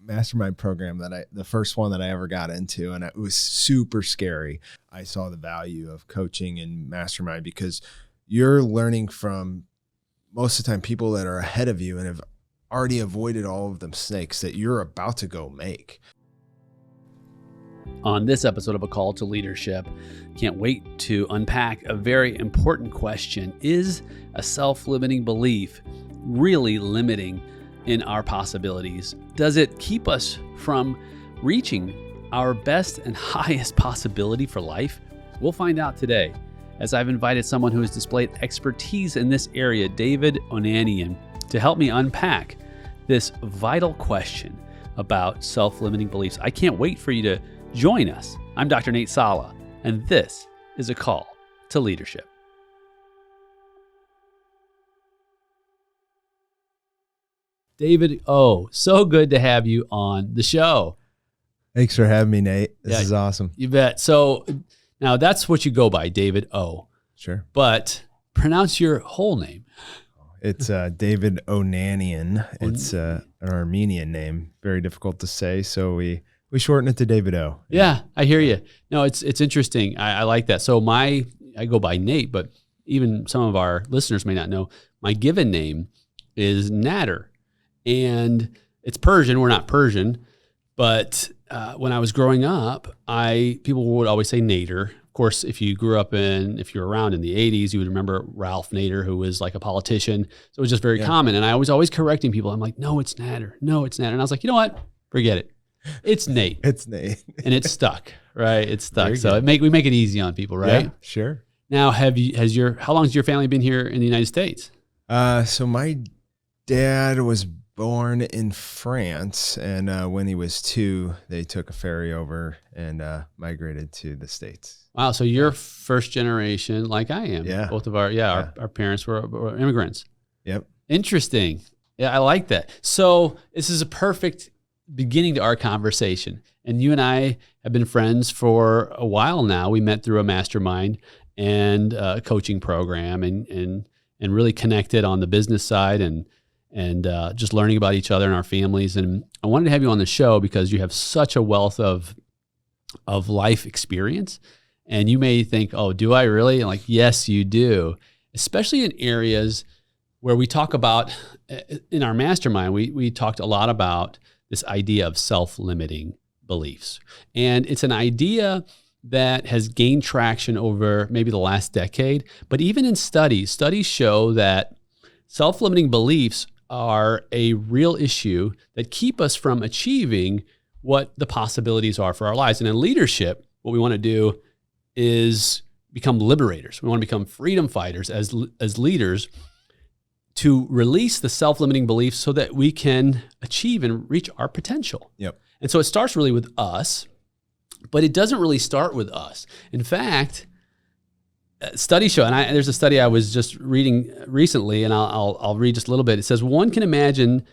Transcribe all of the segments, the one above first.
mastermind program the first one that I ever got into, and it was super scary. I saw the value of coaching and mastermind because you're learning from most of the time people that are ahead of you and have already avoided all of them snakes that you're about to go make. On this episode of A Call to Leadership, can't wait to unpack a very important question. Is a self-limiting belief really limiting in our possibilities? Does it keep us from reaching our best and highest possibility for life? We'll find out today, as I've invited someone who has displayed expertise in this area, David Ounanian, to help me unpack this vital question about self-limiting beliefs. I can't wait for you to join us. I'm Dr. Nate Sala, and this is A Call to Leadership. David O, so good to have you on the show. Thanks for having me, Nate. This is awesome. You bet. So now that's what you go by, David O. Sure. But pronounce your whole name. It's David Ounanian. It's an Armenian name, very difficult to say, so we shorten it to David O. Yeah, I hear you. No, it's interesting. I like that. So I go by Nate, but even some of our listeners may not know, my given name is Nader. And it's Persian. We're not Persian. But when I was growing up, people would always say Nader. Of course, if you were around in the 80s, you would remember Ralph Nader, who was like a politician. So it was just very common. And I was always correcting people. I'm like, no, it's Nader. No, it's Nader. And I was like, you know what? Forget it. It's Nate. It's Nate. And it's stuck, right? It's stuck. So we make it easy on people, right? Yeah, sure. Now, how long has your family been here in the United States? So my dad was born in France, and when he was 2, they took a ferry over and migrated to the States. Wow, so you're first generation like I am. Yeah. Both of our parents were immigrants. Yep. Interesting. Yeah, I like that. So this is a perfect beginning to our conversation. And you and I have been friends for a while now. We met through a mastermind and a coaching program and really connected on the business side and just learning about each other and our families. And I wanted to have you on the show because you have such a wealth of life experience. And you may think, oh, do I really? And like, yes, you do. Especially in areas where we talk about, in our mastermind, we talked a lot about this idea of self-limiting beliefs. And it's an idea that has gained traction over maybe the last decade. But even in studies show that self-limiting beliefs are a real issue that keep us from achieving what the possibilities are for our lives. And in leadership, what we want to do is become liberators. We want to become freedom fighters as leaders to release the self-limiting beliefs so that we can achieve and reach our potential. Yep. And so it starts really with us, but it doesn't really start with us. In fact, studies show, and there's a study I was just reading recently, and I'll read just a little bit. It says one can imagine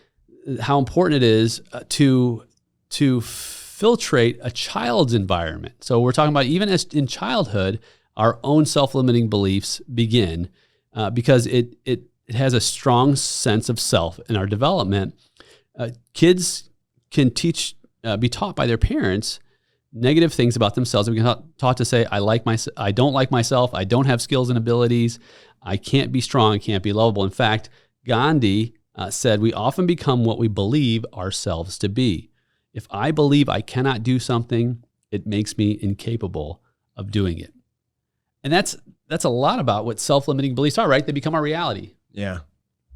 how important it is to filtrate a child's environment. So we're talking about even as in childhood, our own self-limiting beliefs begin because it has a strong sense of self in our development. Kids can be taught by their parents negative things about themselves. We can taught to say, I don't like myself, I don't have skills and abilities, I can't be strong, I can't be lovable. In fact, Gandhi said, we often become what we believe ourselves to be. If I believe I cannot do something, it makes me incapable of doing it. And that's a lot about what self-limiting beliefs are, right? They become our reality. Yeah,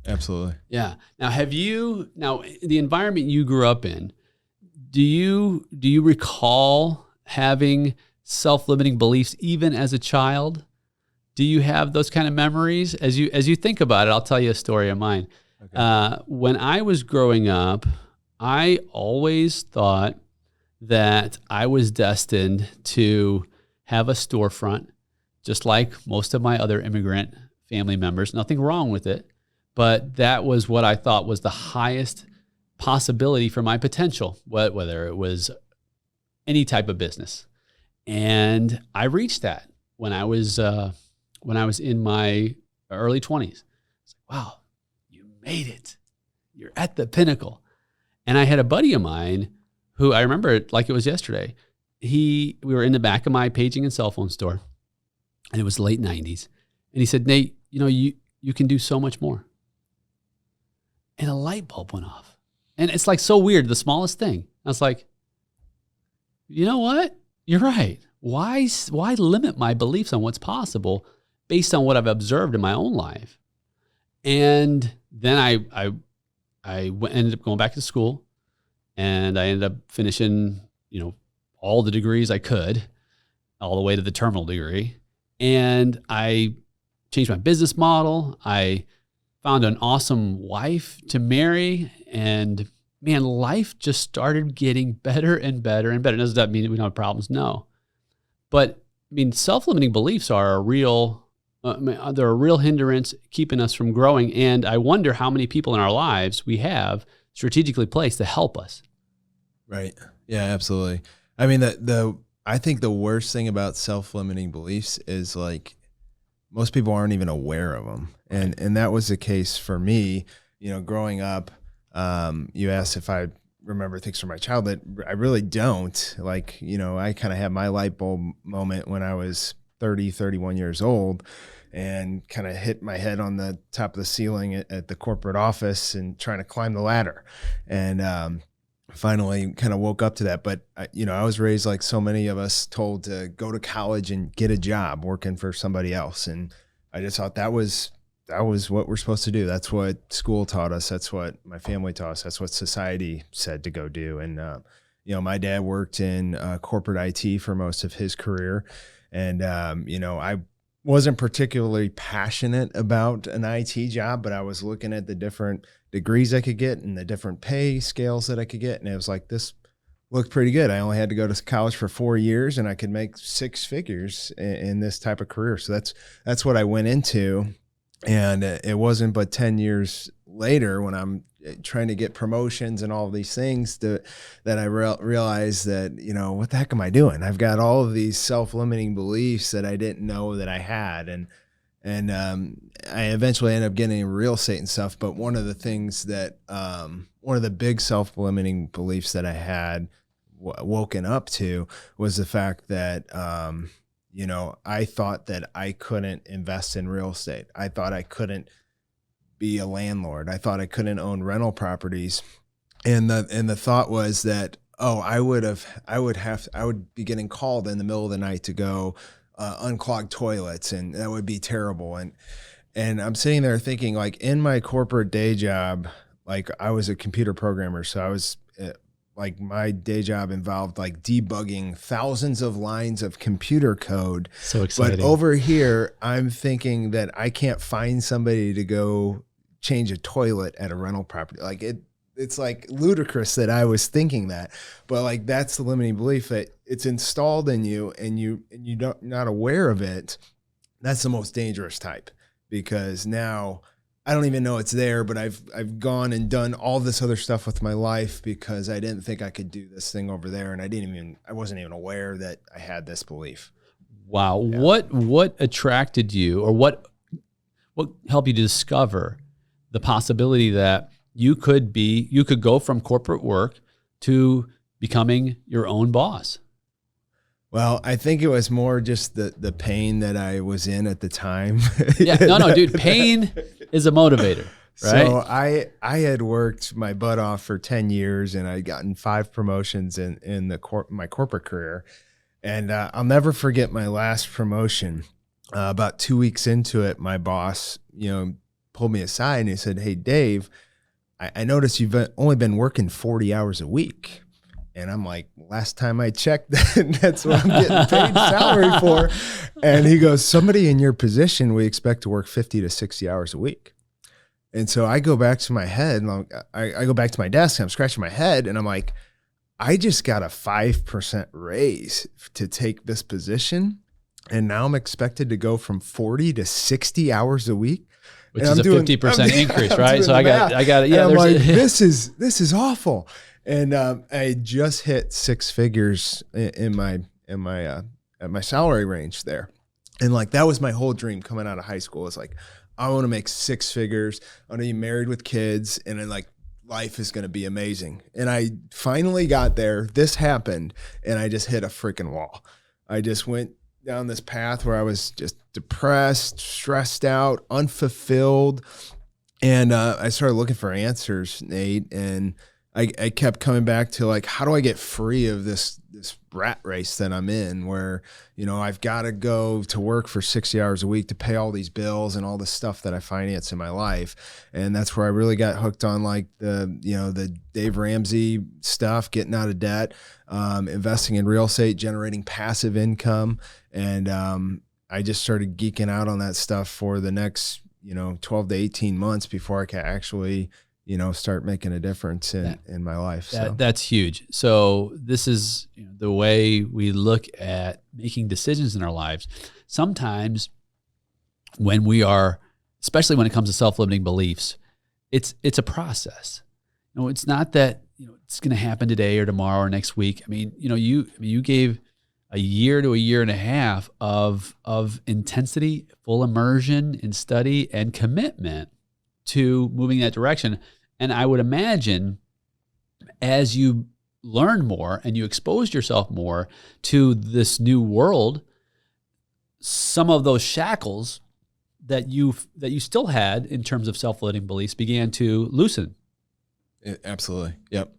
absolutely. Yeah. Now, the environment you grew up in, do you recall having self-limiting beliefs even as a child? Do you have those kind of memories? As you think about it, I'll tell you a story of mine. Okay. When I was growing up, I always thought that I was destined to have a storefront, just like most of my other immigrant family members. Nothing wrong with it, but that was what I thought was the highest possibility for my potential, whether it was any type of business. And I reached that when I was in my early 20s. It's like, wow, you made it. You're at the pinnacle. And I had a buddy of mine who I remember it like it was yesterday. We were in the back of my paging and cell phone store, and it was late 90s. And he said, Nate, you can do so much more. And a light bulb went off. And it's like so weird, the smallest thing. I was like, you know what? You're right. Why limit my beliefs on what's possible based on what I've observed in my own life? And then I ended up going back to school, and I ended up finishing, all the degrees I could, all the way to the terminal degree. And I changed my business model. I found an awesome wife to marry, and man, life just started getting better and better and better. Does that mean we don't have problems? No. But self-limiting beliefs are a real they're a real hindrance keeping us from growing. And I wonder how many people in our lives we have strategically placed to help us. Right. Yeah, absolutely. I mean, I think the worst thing about self-limiting beliefs is like most people aren't even aware of them. And that was the case for me, growing up. You asked if I remember things from my childhood. I really don't. Like, I kind of had my light bulb moment when I was 31 years old, and kind of hit my head on the top of the ceiling at the corporate office and trying to climb the ladder. And finally kind of woke up to that. But, I was raised like so many of us, told to go to college and get a job working for somebody else. And I just thought that was what we're supposed to do. That's what school taught us. That's what my family taught us. That's what society said to go do. And, my dad worked in corporate IT for most of his career. And, I wasn't particularly passionate about an IT job, but I was looking at the different degrees I could get and the different pay scales that I could get. And it was like, this looked pretty good. I only had to go to college for 4 years, and I could make six figures in this type of career. So that's what I went into. And it wasn't but 10 years later, when I'm trying to get promotions and all of these things, that I realized that, what the heck am I doing? I've got all of these self-limiting beliefs that I didn't know that I had. And I eventually ended up getting into real estate and stuff. But one of the things that, one of the big self-limiting beliefs that I had woken up to was the fact that, I thought that I couldn't invest in real estate. I thought I couldn't be a landlord. I thought I couldn't own rental properties. And the thought was that, I would be getting called in the middle of the night to go unclog toilets, and that would be terrible. And I'm sitting there thinking, like, in my corporate day job, like, I was a computer programmer. So I was like, my day job involved like debugging thousands of lines of computer code. So exciting. But over here, I'm thinking that I can't find somebody to go change a toilet at a rental property. Like, it's like ludicrous that I was thinking that, but like, that's the limiting belief, that it's installed in you and you're not aware of it. That's the most dangerous type, because now I don't even know it's there, but I've gone and done all this other stuff with my life because I didn't think I could do this thing over there. And I wasn't even aware that I had this belief. Wow. Yeah. What attracted you, or what helped you to discover the possibility that you could go from corporate work to becoming your own boss? Well, I think it was more just the pain that I was in at the time. Yeah, no, dude, pain is a motivator, right? So I had worked my butt off for 10 years, and I'd gotten 5 promotions in my corporate career. And I'll never forget my last promotion. About 2 weeks into it, my boss, pulled me aside and he said, "Hey, Dave, I noticed you've only been working 40 hours a week." And I'm like, last time I checked, that's what I'm getting paid salary for. And he goes, "Somebody in your position, we expect to work 50 to 60 hours a week." And so I go back to my head, and I go back to my desk, and I'm scratching my head, and I'm like, I just got a 5% raise to take this position. And now I'm expected to go from 40 to 60 hours a week. Which is a 50% increase, right? So I got it. Yeah, I'm like, this is awful. And I just hit 6 figures in my salary range there. And like, that was my whole dream coming out of high school. It's like, I want to make 6 figures. I want to be married with kids, and then like life is going to be amazing. And I finally got there. This happened, and I just hit a freaking wall. I just went down this path where I was just depressed, stressed out, unfulfilled. And I started looking for answers, Nate. And I kept coming back to like, how do I get free of this rat race that I'm in where, I've got to go to work for 60 hours a week to pay all these bills and all the stuff that I finance in my life. And that's where I really got hooked on like the Dave Ramsey stuff, getting out of debt, investing in real estate, generating passive income. And I just started geeking out on that stuff for the next, 12 to 18 months before I could actually start making a difference in my life. That's huge. So this is the way we look at making decisions in our lives. Sometimes when we are, especially when it comes to self-limiting beliefs, it's a process. It's not that it's going to happen today or tomorrow or next week. I mean, you gave a year to a year and a half of intensity, full immersion in study and commitment to moving that direction. And I would imagine as you learned more and you exposed yourself more to this new world, some of those shackles that you still had in terms of self-limiting beliefs began to loosen. Absolutely. Yep.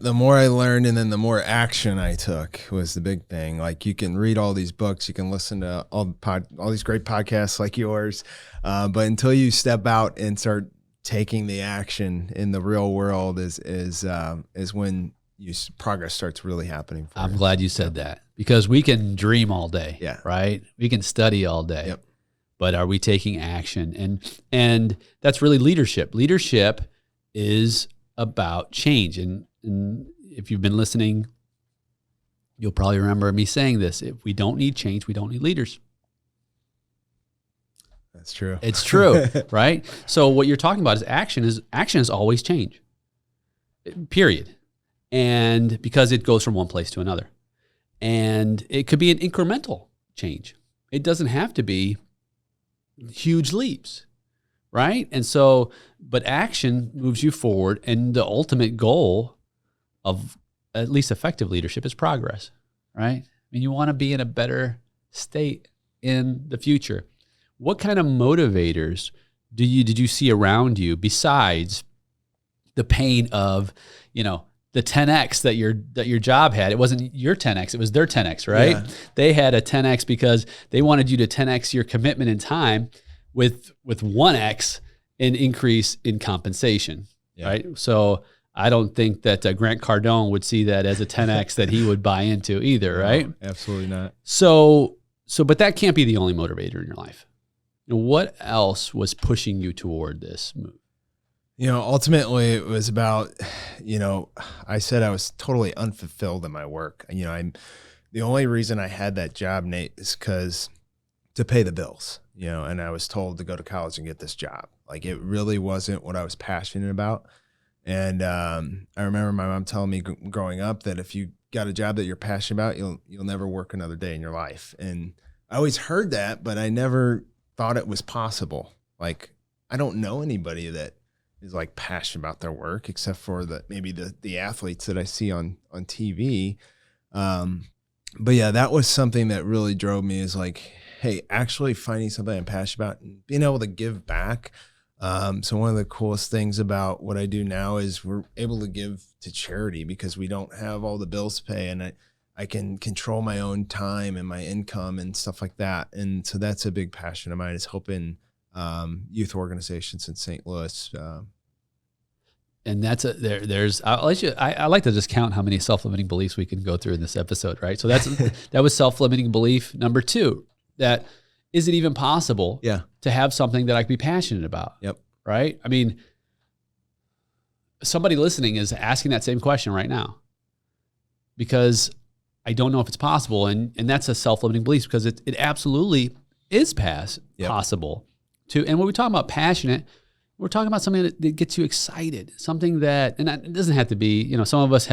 The more I learned and then the more action I took was the big thing. Like you can read all these books, you can listen to all these great podcasts like yours, but until you step out and start taking the action in the real world is when progress starts really happening. I'm glad you said that, because we can dream all day, right? We can study all day, yep. But are we taking action? And that's really leadership. Leadership is about change. And if you've been listening, you'll probably remember me saying this. If we don't need change, we don't need leaders. That's true. It's true, right? So what you're talking about is action is always change, period. And because it goes from one place to another. And it could be an incremental change. It doesn't have to be huge leaps, right? And so, but action moves you forward, and the ultimate goal of at least effective leadership is progress, right? I mean, you want to be in a better state in the future. What kind of motivators did you see around you besides the pain of, the 10X that your job had? It wasn't your 10X, it was their 10X, right? Yeah. They had a 10X because they wanted you to 10X your commitment in time with 1X an increase in compensation, right? So I don't think that Grant Cardone would see that as a 10X that he would buy into either, right? No, absolutely not. So, but that can't be the only motivator in your life. What else was pushing you toward this move? Ultimately it was about, I said I was totally unfulfilled in my work. I'm the only reason I had that job, Nate, is because to pay the bills, and I was told to go to college and get this job. Like it really wasn't what I was passionate about. And I remember my mom telling me growing up that if you got a job that you're passionate about, you'll never work another day in your life. And I always heard that, but I never thought it was possible. Like I don't know anybody that is like passionate about their work except for maybe the athletes that I see on TV. But yeah, that was something that really drove me, is like, hey, actually finding something I'm passionate about and being able to give back. So one of the coolest things about what I do now is we're able to give to charity because we don't have all the bills to pay, and I can control my own time and my income and stuff like that. And so that's a big passion of mine, is helping youth organizations in St. Louis. And that's I like to just count how many self-limiting beliefs we can go through in this episode, right? So that was self-limiting belief number 2. That is it even possible to have something that I could be passionate about? Yep. Right? I mean, somebody listening is asking that same question right now, because I don't know if it's possible. And that's a self-limiting belief, because it absolutely is possible to. And when we talk about passionate, we're talking about something that gets you excited, something that, and it doesn't have to be, some of us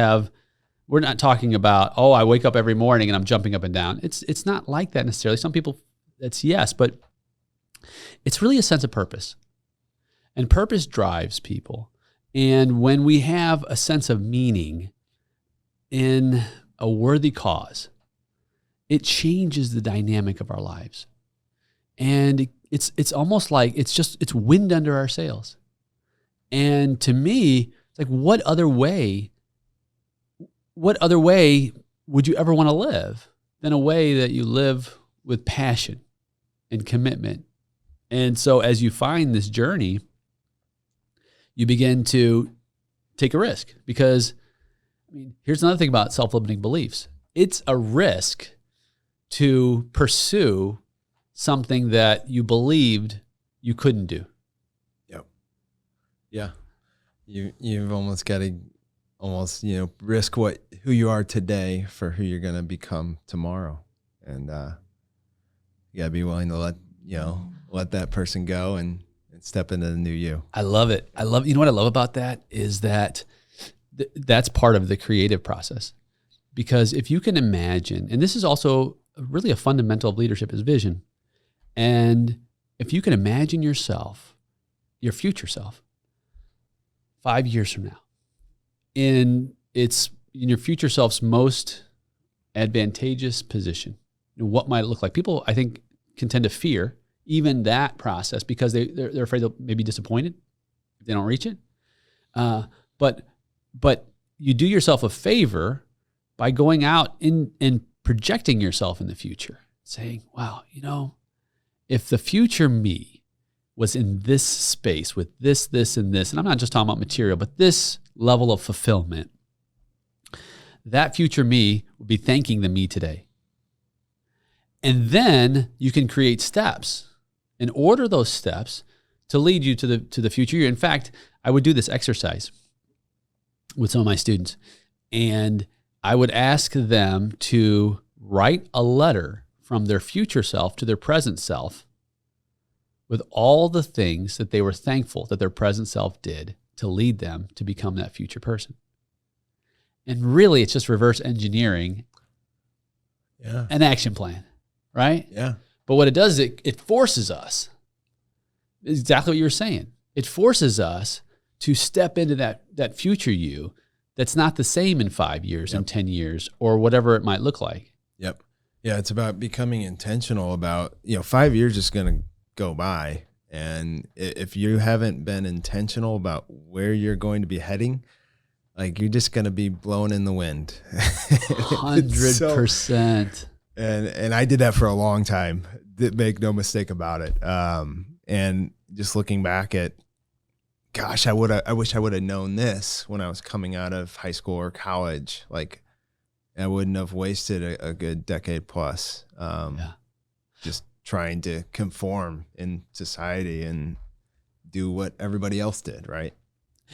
we're not talking about, oh, I wake up every morning and I'm jumping up and down. It's not like that necessarily. Some people, it's yes, but it's really a sense of purpose. And purpose drives people. And when we have a sense of meaning in a worthy cause, it changes the dynamic of our lives. And it's almost like it's wind under our sails. And to me, it's like, what other way would you ever want to live than a way that you live with passion and commitment? And so as you find this journey, you begin to take a risk, because here's another thing about self-limiting beliefs. It's a risk to pursue something that you believed you couldn't do. Yep. Yeah. You've almost got to risk who you are today for who you're going to become tomorrow. And you got to be willing to let that person go and step into the new you. I love it. You know what I love about that is that that's part of the creative process. Because if you can imagine, and this is also really a fundamental of leadership, is vision. And if you can imagine yourself, your future self, 5 years from now, in your future self's most advantageous position, what might it look like? People, I think, can tend to fear even that process because they're afraid they'll maybe be disappointed if they don't reach it. But you do yourself a favor by going out and projecting yourself in the future, saying, wow, if the future me was in this space with this, and this, and I'm not just talking about material, but this level of fulfillment, that future me would be thanking the me today. And then you can create steps and order those steps to lead you to the future. In fact, I would do this exercise with some of my students, and I would ask them to write a letter from their future self to their present self with all the things that they were thankful that their present self did to lead them to become that future person. And really, it's just reverse engineering an action plan, right? Yeah. But what it does is it forces us, exactly what you were saying, it forces us to step into that future you that's not the same in 5 years and 10 years or whatever it might look like. Yep. Yeah, it's about becoming intentional about, 5 years is going to go by. And if you haven't been intentional about where you're going to be heading, like you're just going to be blown in the wind. 100%. And I did that for a long time. Make no mistake about it. And just looking back at, gosh, I wish I would have known this when I was coming out of high school or college. Like I wouldn't have wasted a good decade plus. Just trying to conform in society and do what everybody else did. Right.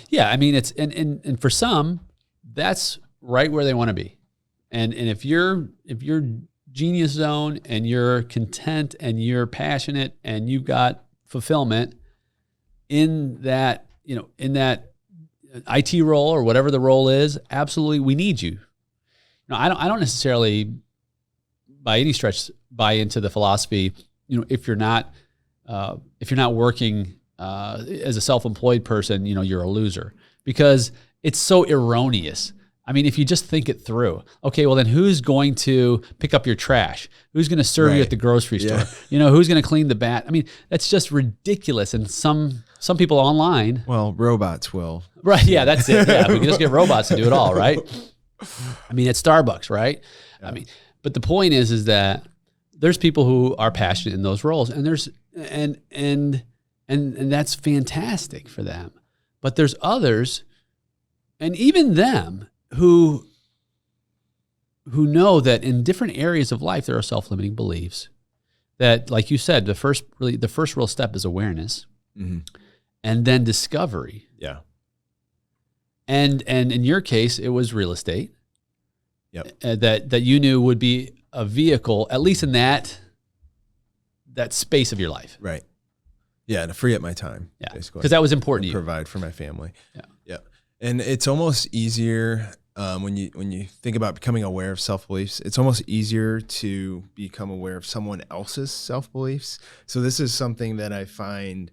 Yeah. I mean, it's, and for some, that's right where they want to be. And if you're genius zone and you're content and you're passionate and you've got fulfillment in that, in that IT role or whatever the role is, absolutely, we need you. I don't necessarily by any stretch buy into the philosophy, if you're not working as a self-employed person, you're a loser, because it's so erroneous. I mean, if you just think it through, okay, well then who's going to pick up your trash? Who's going to serve you at the grocery store? Who's going to clean the bat? I mean, that's just ridiculous. And some people online. Well, robots will. Right. Yeah, that's it. Yeah. We can just get robots to do it all, right? I mean, at Starbucks, right? Yeah. I mean, but the point is that there's people who are passionate in those roles, and there's, and that's fantastic for them. But there's others, and even them, who know that in different areas of life there are self-limiting beliefs. That, like you said, the first real step is awareness, and then discovery. Yeah. And in your case, it was real estate. Yep. That you knew would be a vehicle, at least in that space of your life. Right. Yeah, to free up my time. Yeah. Basically, because that was important to you. Provide for my family. Yeah. Yeah. And it's almost easier when you think about becoming aware of self-beliefs, it's almost easier to become aware of someone else's self-beliefs. So this is something that I find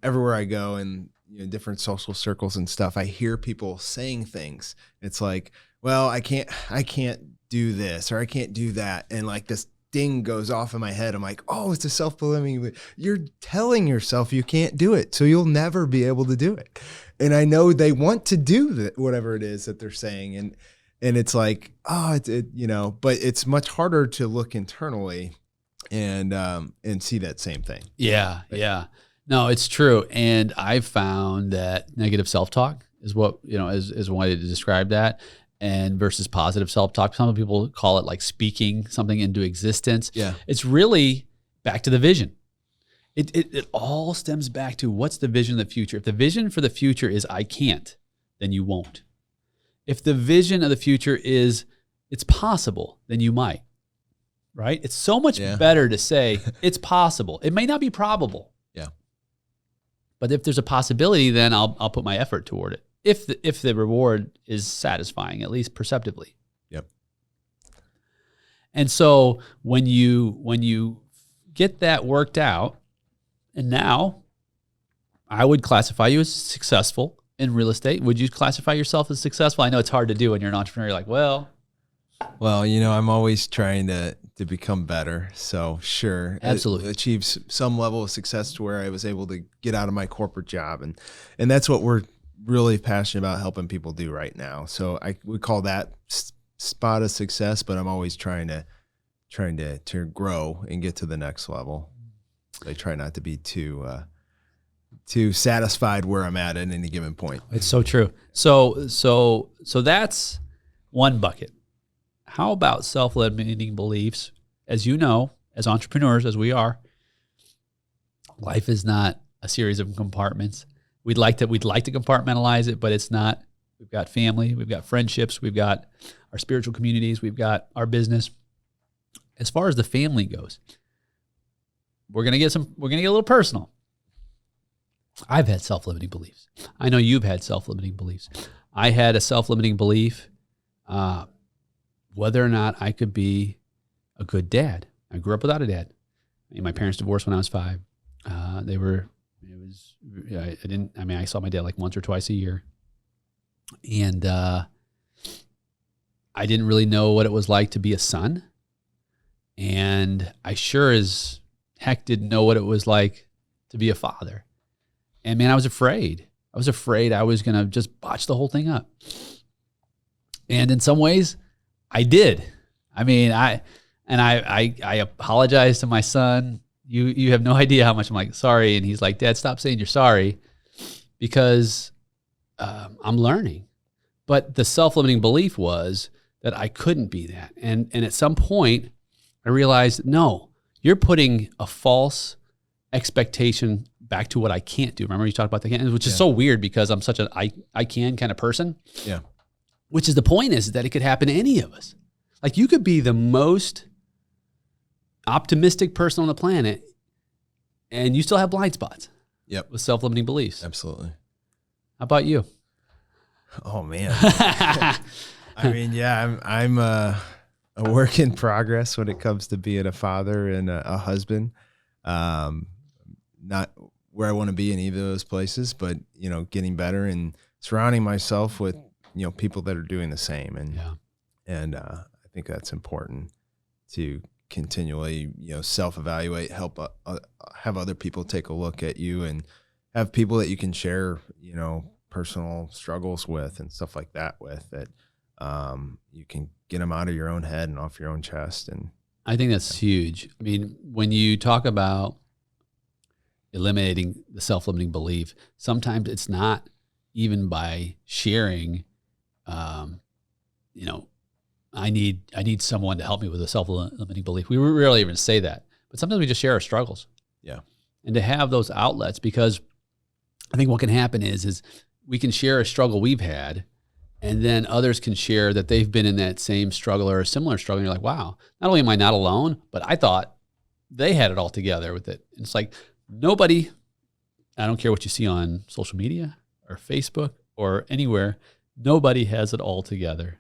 everywhere I go, and different social circles and stuff, I hear people saying things. It's like, well, I can't do this or I can't do that. And like this ding goes off in my head. I'm like, oh, it's a self-limiting. You're telling yourself you can't do it, so you'll never be able to do it. And I know they want to do whatever it is that they're saying. And it's like, oh, but it's much harder to look internally and see that same thing. Yeah. Yeah. No, it's true. And I've found that negative self-talk is what, is one way to describe that, and versus positive self-talk. Some people call it like speaking something into existence. Yeah. It's really back to the vision. It all stems back to what's the vision of the future. If the vision for the future is I can't, then you won't. If the vision of the future is it's possible, then you might, right? It's so much better to say it's possible. It may not be probable. Yeah. But if there's a possibility, then I'll put my effort toward it. If the reward is satisfying, at least perceptively. Yep. And so when you get that worked out, and now I would classify you as successful in real estate. Would you classify yourself as successful? I know it's hard to do when you're an entrepreneur. You're like, well, I'm always trying to become better. So sure. Absolutely. Achieve some level of success to where I was able to get out of my corporate job. And that's what we're really passionate about helping people do right now. So we call that spot of success, but I'm always trying to grow and get to the next level. I try not to be too satisfied where I'm at any given point. It's so true. So that's one bucket. How about self-limiting beliefs? As you know, as entrepreneurs, as we are, life is not a series of compartments. We'd like to compartmentalize it, but it's not. We've got family, we've got friendships, we've got our spiritual communities, we've got our business. As far as the family goes, we're gonna get a little personal. I've had self-limiting beliefs. I know you've had self-limiting beliefs. I had a self-limiting belief whether or not I could be a good dad. I grew up without a dad. My parents divorced when I was 5. I saw my dad like once or twice a year. And I didn't really know what it was like to be a son. And I sure as heck didn't know what it was like to be a father. And man, I was afraid. I was going to just botch the whole thing up. And in some ways, I did. I mean, I apologized to my son. You have no idea how much I'm like, sorry. And he's like, Dad, stop saying you're sorry, because I'm learning. But the self-limiting belief was that I couldn't be that. And at some point, I realized, no, you're putting a false expectation back to what I can't do. Remember you talked about the can, which is so weird because I'm such an I can kind of person. Yeah. Which is the point is that it could happen to any of us. Like you could be the most optimistic person on the planet and you still have blind spots. Yep. With self-limiting beliefs. Absolutely. How about you? Oh man. I mean, yeah, I'm a work in progress when it comes to being a father and a husband. Not where I want to be in either of those places, but getting better and surrounding myself with people that are doing the same. And I think that's important to continually self-evaluate, help have other people take a look at you, and have people that you can share personal struggles with and stuff like that with, that you can get them out of your own head and off your own chest. And I think that's huge. I mean, when you talk about eliminating the self-limiting belief, sometimes it's not even by sharing, I need someone to help me with a self-limiting belief. We rarely even say that, but sometimes we just share our struggles. Yeah. And to have those outlets, because I think what can happen is we can share a struggle we've had, and then others can share that they've been in that same struggle or a similar struggle. And you're like, wow, not only am I not alone, but I thought they had it all together with it. And it's like nobody, I don't care what you see on social media or Facebook or anywhere, nobody has it all together.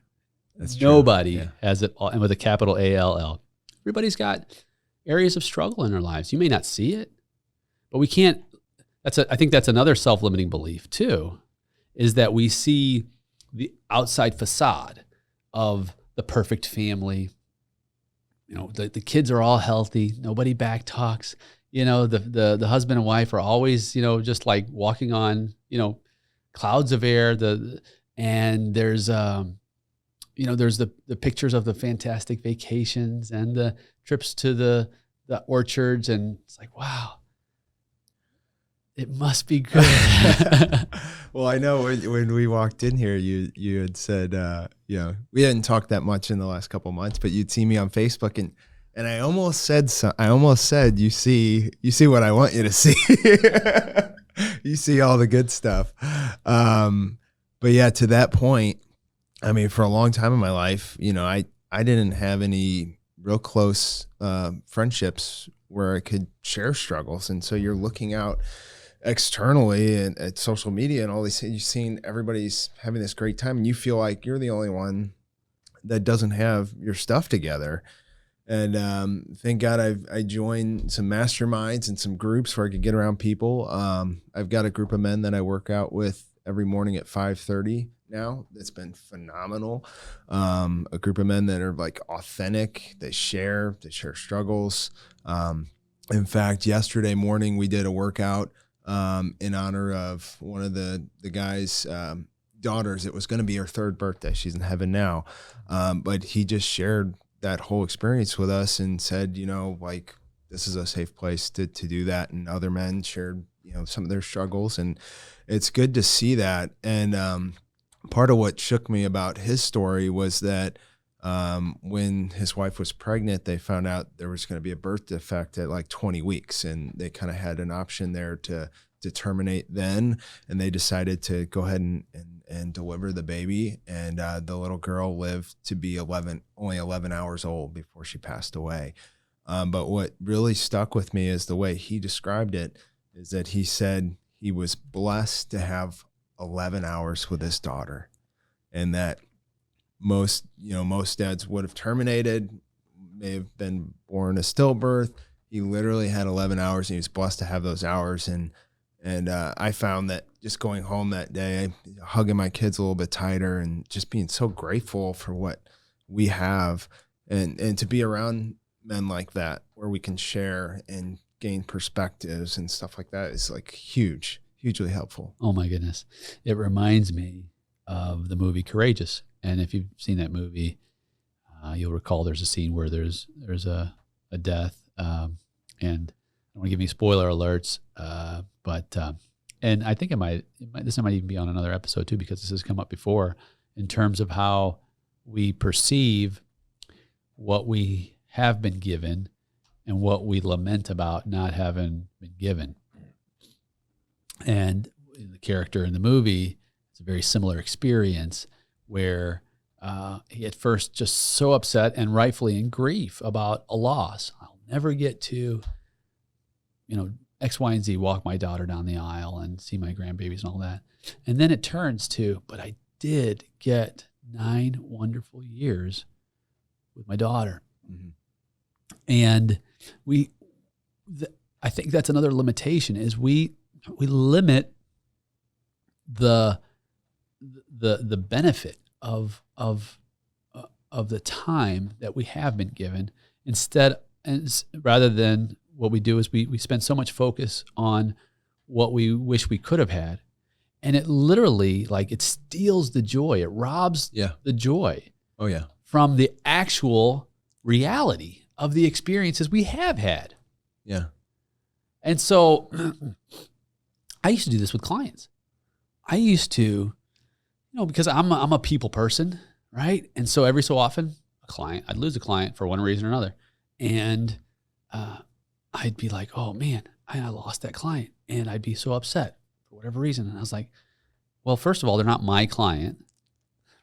That's true. Nobody has it all, and with a capital ALL. Everybody's got areas of struggle in their lives. You may not see it, but we can't. I think that's another self-limiting belief too, is that we see the outside facade of the perfect family. You know, the kids are all healthy. Nobody back talks. You know, the husband and wife are always, you know, just like walking on, you know, clouds of air. And there's, you know, there's the pictures of the fantastic vacations and the trips to the orchards. And it's like, wow, it must be good. Well, I know when we walked in here, you had said, you know, we hadn't talked that much in the last couple of months, but you'd see me on Facebook and I almost said, you see what I want you to see. You see all the good stuff. But yeah, to that point, I mean, for a long time in my life, you know, I didn't have any real close friendships where I could share struggles. And so you're looking out externally and at social media and all these things, you've seen everybody's having this great time and you feel like you're the only one that doesn't have your stuff together. And thank God I joined some masterminds and some groups where I could get around people. I've got a group of men that I work out with every morning at 5:30 now. That's been phenomenal. A group of men that are like authentic. They share struggles. In fact, yesterday morning we did a workout in honor of one of the guys' daughters. It was going to be her 3rd birthday. She's in heaven now. But he just shared that whole experience with us and said, you know, like, this is a safe place to do that. And other men shared, you know, some of their struggles, and it's good to see that. And part of what shook me about his story was that when his wife was pregnant, they found out there was going to be a birth defect at like 20 weeks. And they kind of had an option there to terminate then. And they decided to go ahead and deliver the baby. And the little girl lived to be only 11 hours old before she passed away. But what really stuck with me is the way he described it, is that he said he was blessed to have 11 hours with his daughter, and that most dads would have terminated, may have been born a stillbirth. He literally had 11 hours and he was blessed to have those hours. And I found that just going home that day, hugging my kids a little bit tighter and just being so grateful for what we have, and to be around men like that where we can share and gain perspectives and stuff like that is like hugely helpful. Oh my goodness. It reminds me of the movie Courageous. And if you've seen that movie, you'll recall there's a scene where there's a death. And I don't want to give any spoiler alerts, but and I think this might even be on another episode too, because this has come up before in terms of how we perceive what we have been given and what we lament about not having been given. And the character in the movie, it's a very similar experience where he at first just so upset and rightfully in grief about a loss. I'll never get to, X, Y, and Z, walk my daughter down the aisle and see my grandbabies and all that. And then it turns to, but I did get 9 wonderful years with my daughter. Mm-hmm. And I think that's another limitation, is we limit the benefit of the time that we have been given, rather than what we do is we spend so much focus on what we wish we could have had, and it literally, like, it steals the joy. It robs the joy from the actual reality of the experiences we have had. Yeah. And so I used to do this with clients. I used to, because I'm a people person, right? And so every so often, I'd lose a client for one reason or another. And I'd be like, oh man, I lost that client. And I'd be so upset for whatever reason. And I was like, well, first of all, they're not my client,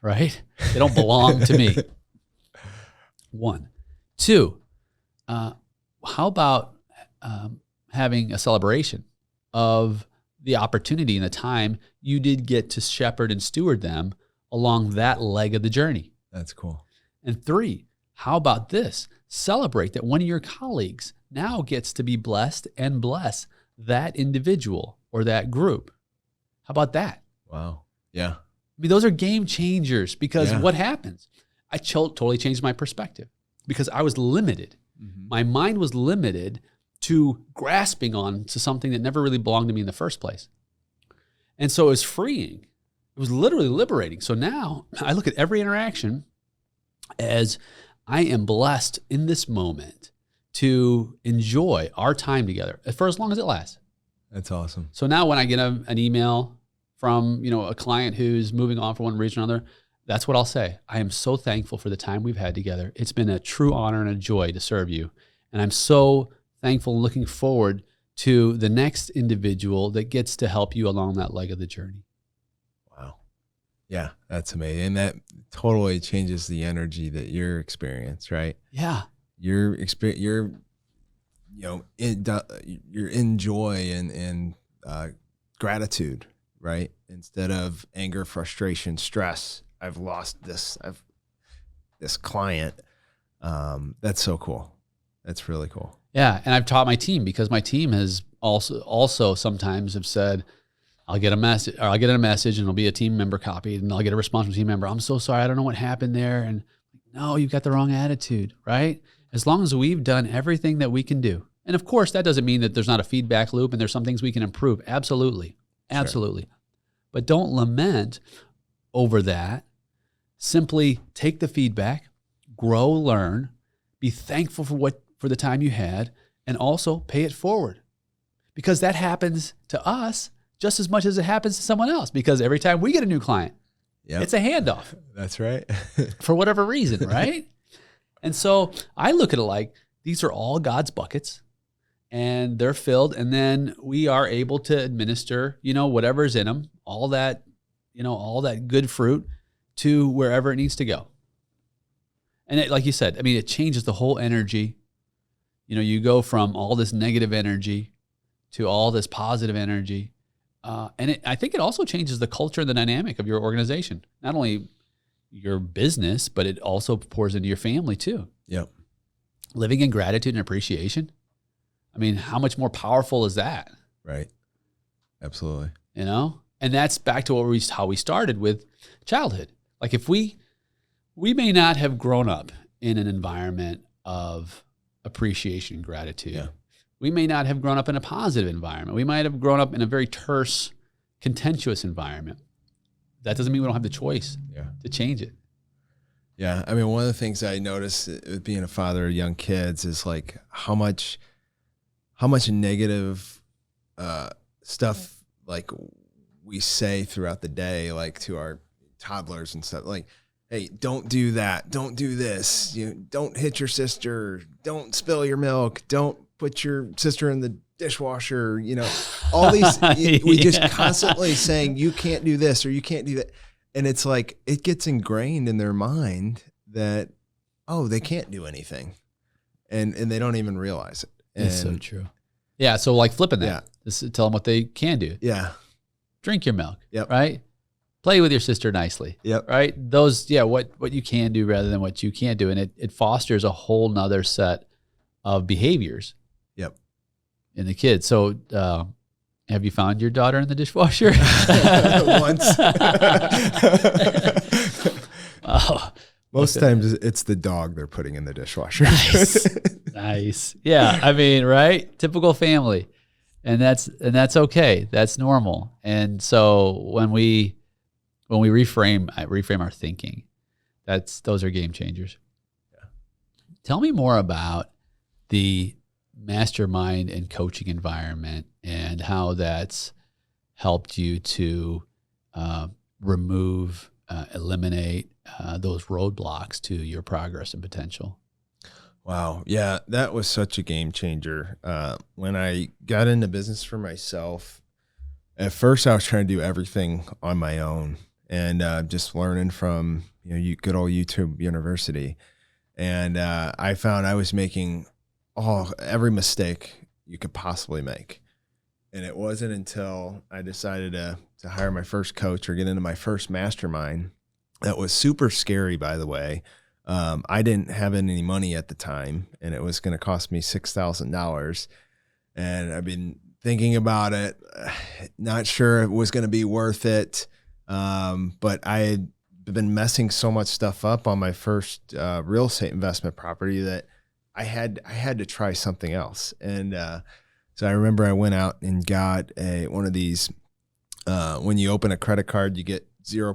right? They don't belong to me. 1. 2, how about having a celebration of the opportunity and the time you did get to shepherd and steward them along that leg of the journey? That's cool. And 3, how about this? Celebrate that one of your colleagues now gets to be blessed and bless that individual or that group. How about that? Wow. Yeah. I mean, those are game changers because Yeah. what happens? I totally changed my perspective because I was limited. Mm-hmm. My mind was limited to grasping on to something that never really belonged to me in the first place. And so it was freeing. It was literally liberating. So now I look at every interaction as I am blessed in this moment to enjoy our time together for as long as it lasts. That's awesome. So now when I get an email from, a client who's moving on for one reason or another, that's what I'll say. I am so thankful for the time we've had together. It's been a true honor and a joy to serve you. And I'm so thankful and looking forward to the next individual that gets to help you along that leg of the journey. Wow. Yeah, that's amazing. And that totally changes the energy that you're experiencing, right? Yeah. You're in joy and gratitude, right? Instead of anger, frustration, stress. I've lost this client. That's so cool. That's really cool. Yeah. And I've taught my team because my team has also sometimes have said, I'll get a message and it'll be a team member copied and I'll get a response from a team member. I'm so sorry. I don't know what happened there. And no, you've got the wrong attitude, right? As long as we've done everything that we can do. And of course, that doesn't mean that there's not a feedback loop and there's some things we can improve. Absolutely. Absolutely. Sure. But don't lament over that. Simply take the feedback, grow, learn, be thankful for the time you had, and also pay it forward. Because that happens to us just as much as it happens to someone else. Because every time we get a new client, it's a handoff. That's right. For whatever reason, right? And so I look at it like these are all God's buckets and they're filled. And then we are able to administer, whatever's in them, all that good fruit to wherever it needs to go. And it, like you said, it changes the whole energy. You go from all this negative energy to all this positive energy. I think it also changes the culture and the dynamic of your organization. Not only your business, but it also pours into your family too. Yep. Living in gratitude and appreciation. How much more powerful is that? Right. Absolutely. And that's back to how we started with childhood. Like if we may not have grown up in an environment of appreciation and gratitude. Yeah. We may not have grown up in a positive environment. We might have grown up in a very terse, contentious environment. That doesn't mean we don't have the choice to change it. Yeah. One of the things I noticed with being a father of young kids is like how much negative stuff like we say throughout the day, like to our toddlers and stuff, like, hey, don't do that. Don't do this. Don't hit your sister. Don't spill your milk. Don't put your sister in the dishwasher. All these, we just constantly saying, you can't do this or you can't do that. And it's like, it gets ingrained in their mind that, oh, they can't do anything. And they don't even realize it. It's so true. Yeah. So like flipping that, just tell them what they can do. Yeah. Drink your milk. Yep. Right. Play with your sister nicely. Yep. Right. Those, what you can do rather than what you can't do. And it fosters a whole nother set of behaviors. Yep. In the kids. So, have you found your daughter in the dishwasher? Once. Most times it's the dog they're putting in the dishwasher. Nice. Yeah. Right? Typical family. And that's okay. That's normal. And so when we reframe our thinking, those are game changers. Yeah. Tell me more about the mastermind and coaching environment and how that's helped you to eliminate those roadblocks to your progress and potential. Wow. Yeah, that was such a game changer. When I got into business for myself, at first I was trying to do everything on my own and just learning from good old YouTube University. And I found I was making every mistake you could possibly make. And it wasn't until I decided to hire my first coach or get into my first mastermind. That was super scary, by the way. I didn't have any money at the time, and it was going to cost me $6,000. And I've been thinking about it, not sure it was going to be worth it. But I had been messing so much stuff up on my first real estate investment property that I had to try something else. And so I remember I went out and got one of these. When you open a credit card, you get 0%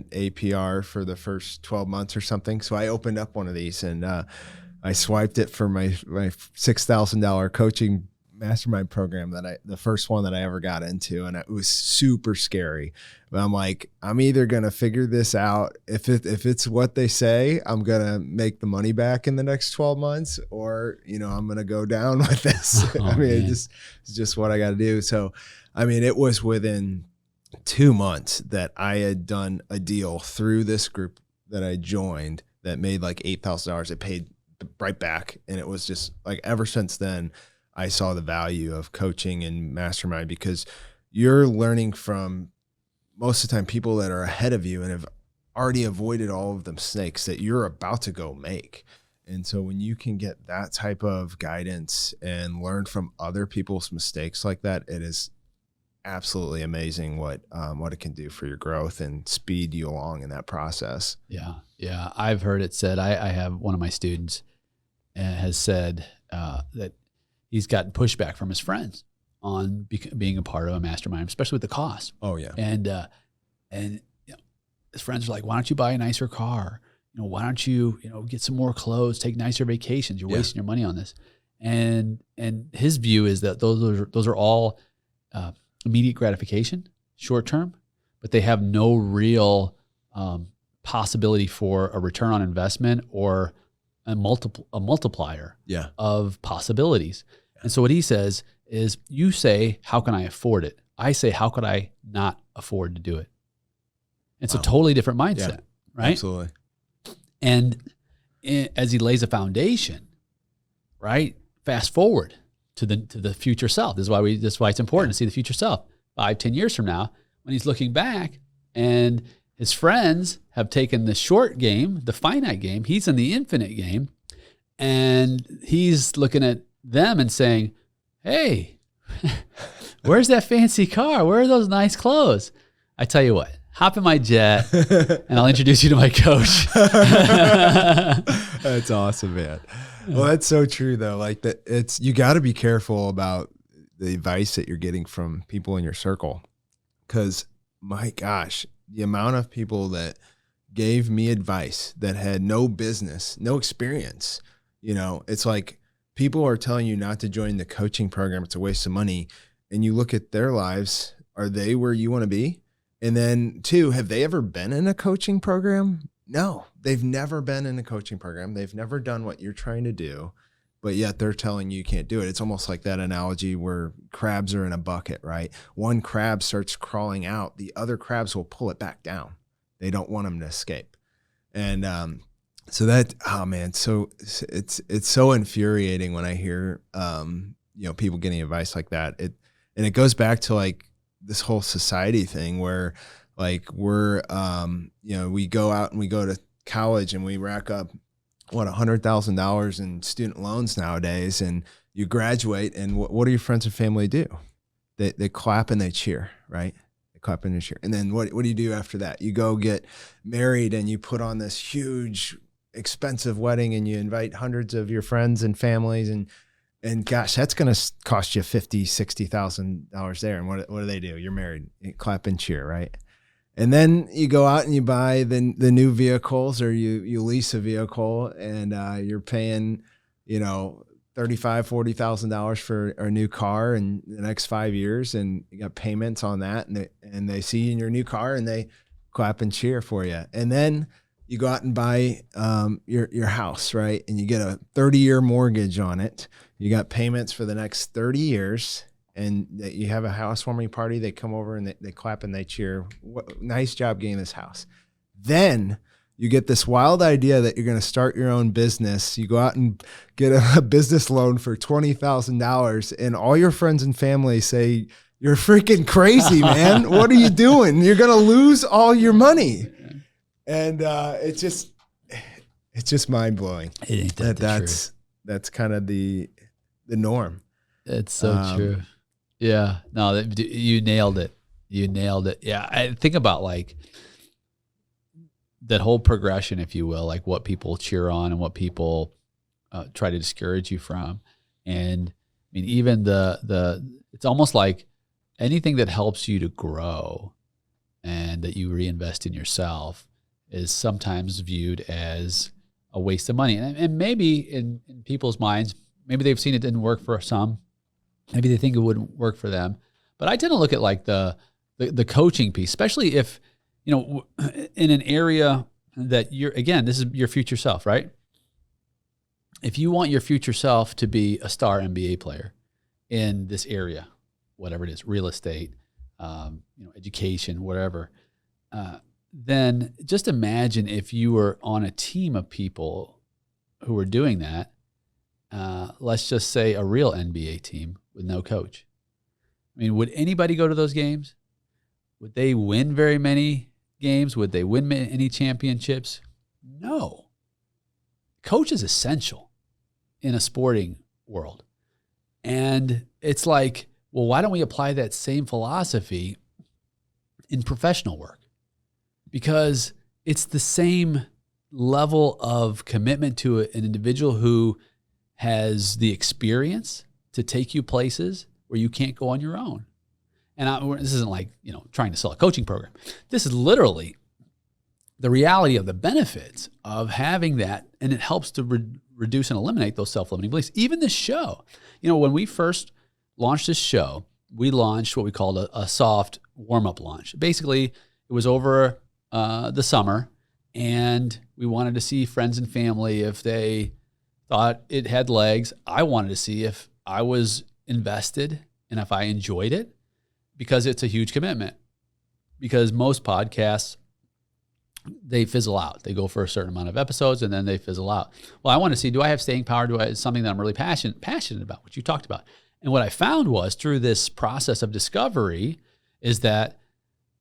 APR for the first 12 months or something. So I opened up one of these and I swiped it for my $6,000 coaching mastermind program the first one that I ever got into. And it was super scary. But I'm like, I'm either going to figure this out. If it's what they say, I'm going to make the money back in the next 12 months, or, I'm going to go down with this. I mean, it's just what I got to do. So, I mean, it was within 2 months that I had done a deal through this group that I joined that made like $8,000. It paid right back. And it was just like, ever since then, I saw the value of coaching and mastermind, because you're learning from, most of the time, people that are ahead of you and have already avoided all of the mistakes that you're about to go make. And so when you can get that type of guidance and learn from other people's mistakes like that, it is absolutely amazing what it can do for your growth and speed you along in that process. Yeah. Yeah. I've heard it said, I have one of my students has said that he's gotten pushback from his friends on being a part of a mastermind, especially with the cost. Oh yeah. And his friends are like, why don't you buy a nicer car? Why don't you, get some more clothes, take nicer vacations? You're wasting your money on this. And his view is that those are all immediate gratification, short term, but they have no real possibility for a return on investment or a multiplier of possibilities. And so what he says is, you say, how can I afford it? I say, how could I not afford to do it? It's a totally different mindset, right? Absolutely. And as he lays a foundation, right? Fast forward to the future self. This is why it's important to see the future self 5-10 years from now, when he's looking back and his friends have taken the short game, the finite game. He's in the infinite game, and he's looking at them and saying, hey, where's that fancy car? Where are those nice clothes? I tell you what, hop in my jet and I'll introduce you to my coach. That's awesome, man. Well, that's so true though. Like you got to be careful about the advice that you're getting from people in your circle. 'Cause my gosh, the amount of people that gave me advice that had no business, no experience, it's like, people are telling you not to join the coaching program. It's a waste of money. And you look at their lives. Are they where you want to be? And then 2, have they ever been in a coaching program? No, they've never been in a coaching program. They've never done what you're trying to do, but yet they're telling you can't do it. It's almost like that analogy where crabs are in a bucket, right? One crab starts crawling out. The other crabs will pull it back down. They don't want them to escape. And, so that, oh man, so it's so infuriating when I hear, people getting advice like that. It goes back to like this whole society thing where like we're, we go out and we go to college and we rack up $100,000 in student loans nowadays, and you graduate, and what do your friends and family do? They clap and they cheer, right? They clap and they cheer. And then what do you do after that? You go get married and you put on this huge expensive wedding and you invite hundreds of your friends and families, and gosh, that's going to cost you $50,000, $60,000 there. And what do? You're married, you clap and cheer, right? And then you go out and you buy the new vehicles, or you lease a vehicle, and you're paying, $35,000, $40,000 for a new car in the next 5 years, and you got payments on that, and they see you in your new car and they clap and cheer for you. And then you go out and buy your house, right? And you get a 30-year mortgage on it. You got payments for the next 30 years, and you have a housewarming party. They come over and they clap and they cheer. Nice job getting this house. Then you get this wild idea that you're going to start your own business. You go out and get a business loan for $20,000, and all your friends and family say, "You're freaking crazy, man. What are you doing? You're going to lose all your money." And it's just mind blowing. It ain't that's kind of the norm. It's so true. Yeah. No, you nailed it. You nailed it. Yeah. I think about like that whole progression, if you will, like what people cheer on and what people try to discourage you from. And I mean, even it's almost like anything that helps you to grow and that you reinvest in yourself is sometimes viewed as a waste of money. And maybe in people's minds, maybe they've seen it didn't work for some. Maybe they think it wouldn't work for them. But I tend to look at like the coaching piece, especially if, you know, in an area that this is your future self, right? If you want your future self to be a star NBA player in this area, whatever it is, real estate, education, whatever, then just imagine if you were on a team of people who were doing that. Let's just say a real NBA team with no coach. I mean, would anybody go to those games? Would they win very many games? Would they win any championships? No. Coach is essential in a sporting world. And it's like, well, why don't we apply that same philosophy in professional work? Because it's the same level of commitment to an individual who has the experience to take you places where you can't go on your own. And this isn't like, trying to sell a coaching program. This is literally the reality of the benefits of having that, and it helps to reduce and eliminate those self-limiting beliefs. Even this show, when we first launched this show, we launched what we called a soft warm-up launch. Basically, it was over the summer, and we wanted to see friends and family if they thought it had legs. I wanted to see if I was invested and if I enjoyed it, because it's a huge commitment. Because most podcasts, they fizzle out. They go for a certain amount of episodes and then they fizzle out. Well, I want to see, do I have staying power? It's something that I'm really passionate about, which you talked about. And what I found was through this process of discovery is that,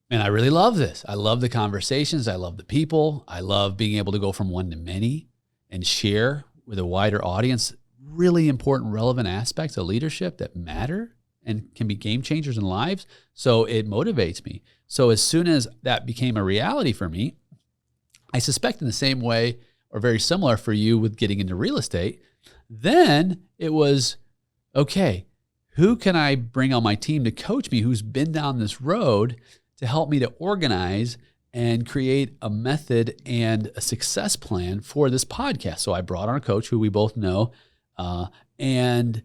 man, I really love this. I love the conversations. I love the people. I love being able to go from one to many and share with a wider audience really important, relevant aspects of leadership that matter and can be game changers in lives. So it motivates me. So as soon as that became a reality for me, I suspect in the same way or very similar for you with getting into real estate, then it was, okay, who can I bring on my team to coach me who's been down this road to help me to organize and create a method and a success plan for this podcast? So I brought on a coach who we both know. And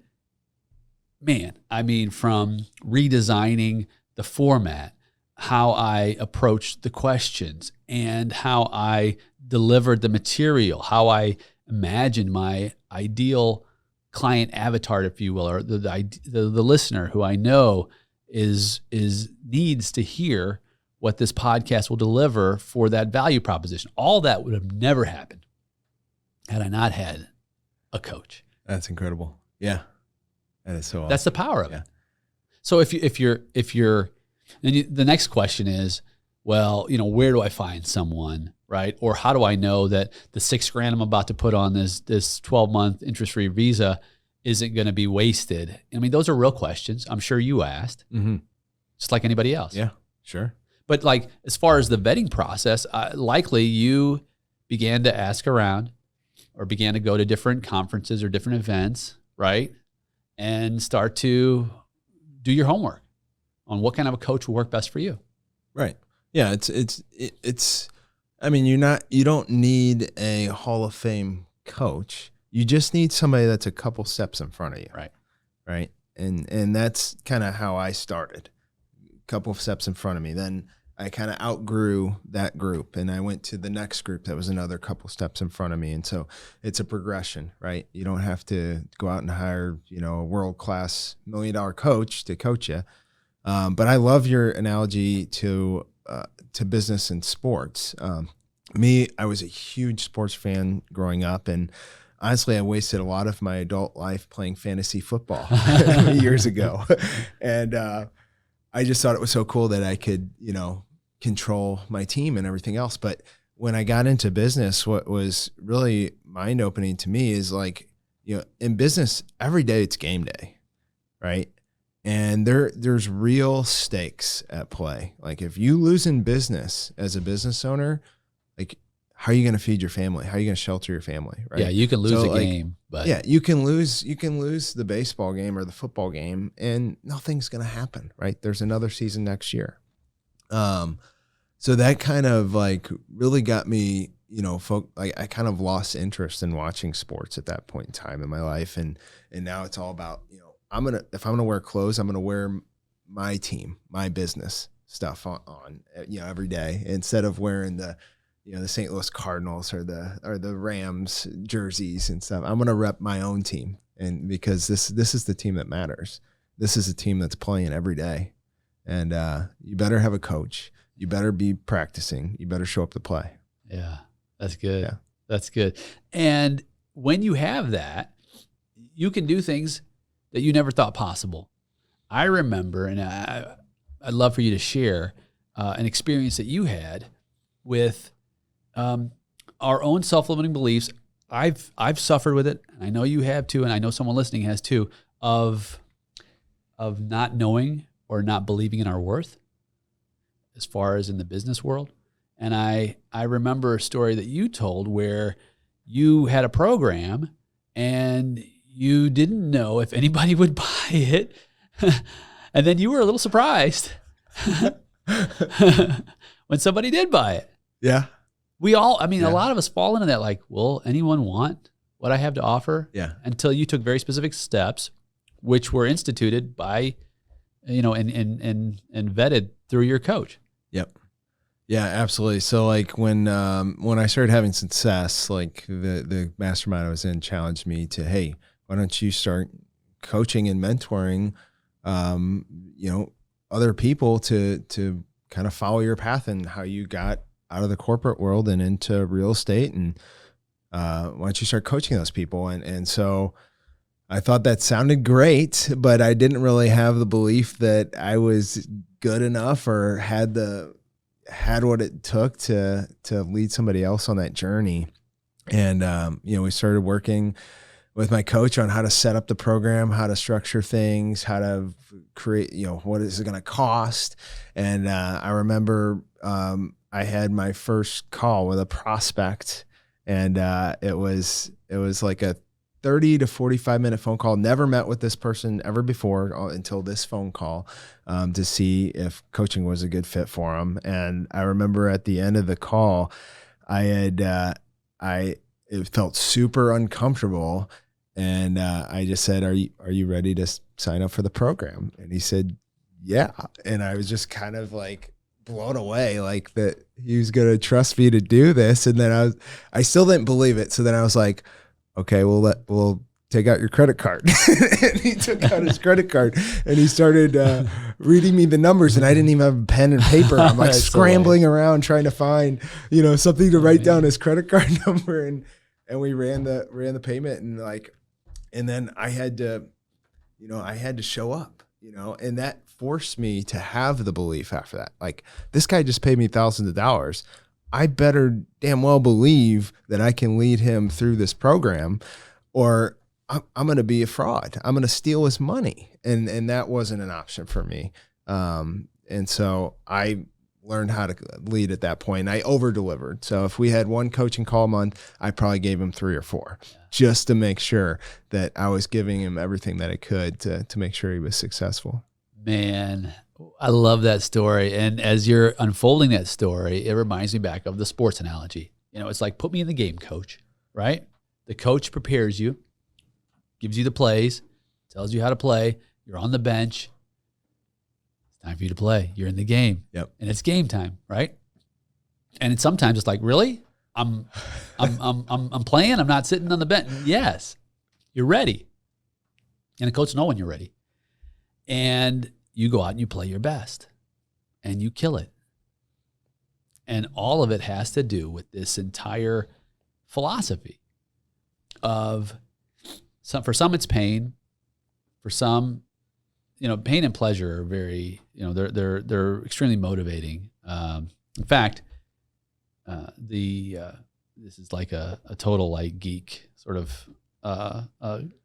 man, I mean, from redesigning the format, how I approached the questions and how I delivered the material, how I imagined my ideal client avatar, if you will, or the listener who I know is needs to hear what this podcast will deliver for that value proposition. All that would have never happened had I not had a coach. That's incredible. Yeah. That is so awesome. That's the power of it. So if you're the next question is, well, where do I find someone, right? Or how do I know that the $6,000 I'm about to put on this 12-month interest-free visa isn't going to be wasted? I mean, those are real questions. I'm sure you asked, just like anybody else. Yeah, sure. But like, as far as the vetting process, likely you began to ask around or began to go to different conferences or different events, right? And start to do your homework on what kind of a coach will work best for you. Right. Yeah. It's, I mean, you don't need a Hall of Fame coach. You just need somebody that's a couple steps in front of you. Right. Right. And that's kind of how I started. A couple of steps in front of me. Then I kind of outgrew that group and I went to the next group that was another couple steps in front of me. And so it's a progression, right? You don't have to go out and hire, a world-class $1 million coach to coach you. But I love your analogy to business and sports. I was a huge sports fan growing up, and honestly, I wasted a lot of my adult life playing fantasy football years ago. And I just thought it was so cool that I could, control my team and everything else. But when I got into business, what was really mind-opening to me is like, in business, every day it's game day, right? And there's real stakes at play. Like if you lose in business as a business owner, like how are you going to feed your family? How are you going to shelter your family? Right. Yeah. You can lose a game, but yeah, you can lose the baseball game or the football game and nothing's going to happen. Right. There's another season next year. So that kind of like really got me, I kind of lost interest in watching sports at that point in time in my life. And now it's all about, if I'm going to wear clothes, I'm going to wear my team, my business stuff on every day instead of wearing the St. Louis Cardinals or the Rams jerseys and stuff. I'm going to rep my own team. And because this is the team that matters. This is a team that's playing every day. And you better have a coach. You better be practicing. You better show up to play. Yeah, that's good. Yeah. That's good. And when you have that, you can do things that you never thought possible. I remember, and I'd love for you to share an experience that you had with our own self-limiting beliefs. I've suffered with it, and I know you have too, and I know someone listening has too, of not knowing or not believing in our worth as far as in the business world. And I remember a story that you told where you had a program and you didn't know if anybody would buy it. And then you were a little surprised when somebody did buy it. Yeah. A lot of us fall into that, like, will anyone want what I have to offer? Yeah. Until you took very specific steps, which were instituted by, and vetted through your coach. Yep. Yeah, absolutely. So like when I started having success, like the mastermind I was in challenged me to, hey, why don't you start coaching and mentoring, other people to kind of follow your path and how you got out of the corporate world and into real estate. And why don't you start coaching those people? And so I thought that sounded great, but I didn't really have the belief that I was good enough or had what it took to lead somebody else on that journey. And, we started working with my coach on how to set up the program, how to structure things, how to create, what is it going to cost. And I remember I had my first call with a prospect, and it was like a 30 to 45 minute phone call. Never met with this person ever before until this phone call to see if coaching was a good fit for him. And I remember at the end of the call, it felt super uncomfortable. And I just said, are you ready to sign up for the program? And he said, yeah. And I was just kind of like blown away, like that he was going to trust me to do this. And then I still didn't believe it. So then I was like, okay, we'll take out your credit card. And he took out his credit card and he started reading me the numbers, and I didn't even have a pen and paper. I'm like scrambling around trying to find, something to write down his credit card number. And we ran the payment, and then I had to show up, and that forced me to have the belief after that. Like, this guy just paid me thousands of dollars. I better damn well believe that I can lead him through this program, or I'm going to be a fraud. I'm going to steal his money. And that wasn't an option for me. And so I learned how to lead at that point. I over-delivered. So if we had one coaching call a month, I probably gave him 3 or 4 just to make sure that I was giving him everything that I could to make sure he was successful. Man, I love that story. And as you're unfolding that story, it reminds me back of the sports analogy. It's like, put me in the game, coach, right? The coach prepares you, gives you the plays, tells you how to play. You're on the bench. It's time for you to play. You're in the game. Yep. And it's game time, right? And sometimes it's like, really? I'm playing. I'm not sitting on the bench. Yes, you're ready. And the coach knows when you're ready. And you go out and you play your best and you kill it. And all of it has to do with this entire philosophy of for some it's pain, for some, pain and pleasure are very, they're extremely motivating. In fact, this is like a total like geek sort of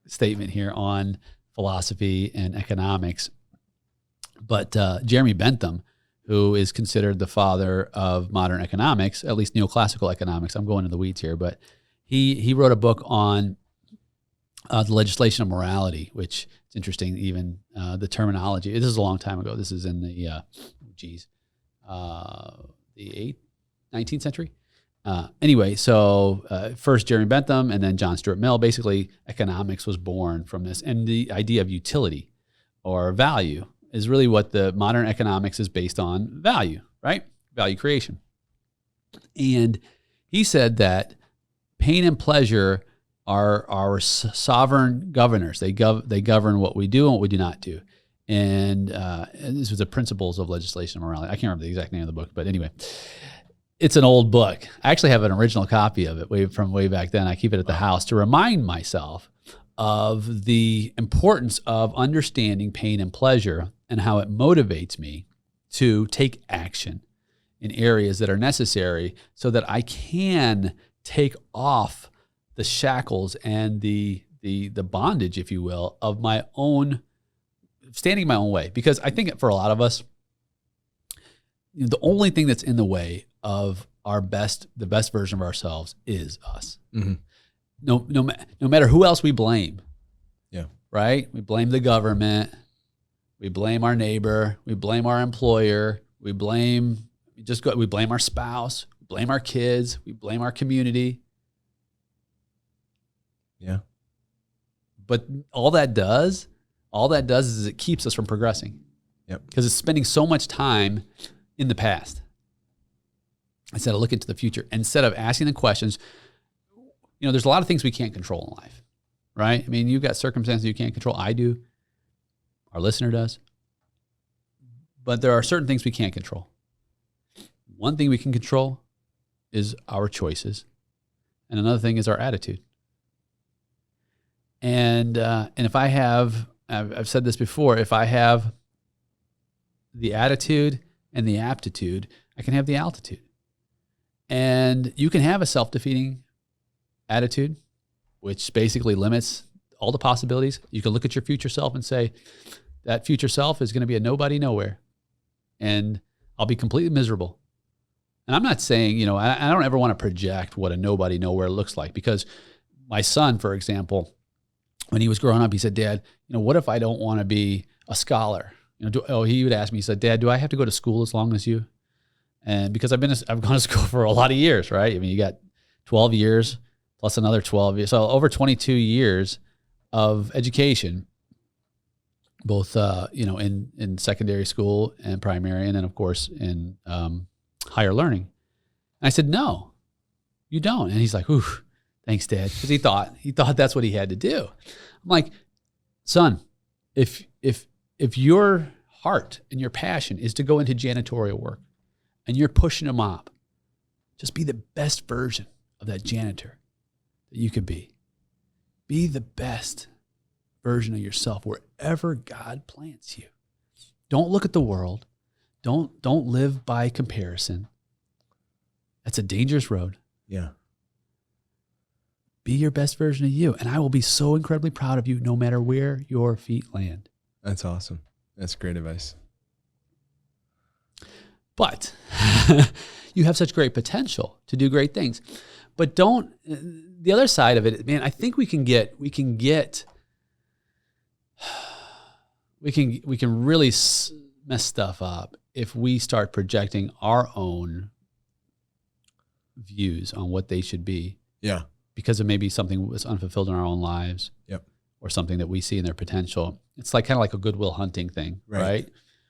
statement here on philosophy and economics. But Jeremy Bentham, who is considered the father of modern economics, at least neoclassical economics. I'm going into the weeds here, but he wrote a book on the legislation of morality, which is interesting, even the terminology. This is a long time ago. This is in the, the 19th century. Anyway, so first Jeremy Bentham and then John Stuart Mill. Basically, economics was born from this. And the idea of utility or value is really what the modern economics is based on, value, right? Value creation. And he said that pain and pleasure are our sovereign governors. They govern what we do and what we do not do. And this was the principles of legislation and morality. I can't remember the exact name of the book, but anyway, it's an old book. I actually have an original copy of it from way back then. I keep it at the house to remind myself of the importance of understanding pain and pleasure and how it motivates me to take action in areas that are necessary so that I can take off the shackles and the bondage, if you will, of my own, standing my own way. Because I think for a lot of us, the only thing that's in the way of the best version of ourselves is us. Mm-hmm. No matter who else we blame. Yeah. Right? We blame the government. We blame our neighbor. We blame our employer. We blame our spouse. We blame our kids. We blame our community. Yeah. But all that does is it keeps us from progressing. Yep. Because it's spending so much time in the past instead of looking to the future, instead of asking the questions. There's a lot of things we can't control in life, right? I mean, you've got circumstances you can't control. I do. Our listener does. But there are certain things we can't control. One thing we can control is our choices. And another thing is our attitude. And if I've said this before, if I have the attitude and the aptitude, I can have the altitude. And you can have a self-defeating attitude, which basically limits all the possibilities. You can look at your future self and say, that future self is going to be a nobody nowhere. And I'll be completely miserable. And I'm not saying, I don't ever want to project what a nobody nowhere looks like, because my son, for example, when he was growing up, he said, Dad, what if I don't want to be a scholar? He would ask me, he said, Dad, do I have to go to school as long as you? And because I've gone to school for a lot of years, right? I mean, you got 12 years plus another 12 years. So over 22 years of education, both, in secondary school and primary, and then of course in higher learning. And I said, no, you don't. And he's like, ooh, thanks, Dad. Because he thought that's what he had to do. I'm like, son, if your heart and your passion is to go into janitorial work and you're pushing a mop, just be the best version of that janitor that you could be. Be the best version of yourself wherever God plants you. Don't look at the world. Don't live by comparison. That's a dangerous road. Yeah. Be your best version of you, and I will be so incredibly proud of you no matter where your feet land. That's awesome. That's great advice. But you have such great potential to do great things. But the other side of it, man, I think we can really mess stuff up if we start projecting our own views on what they should be. Yeah. Because of maybe something was unfulfilled in our own lives. Yep. Or something that we see in their potential. It's kind of like a Goodwill Hunting thing, right?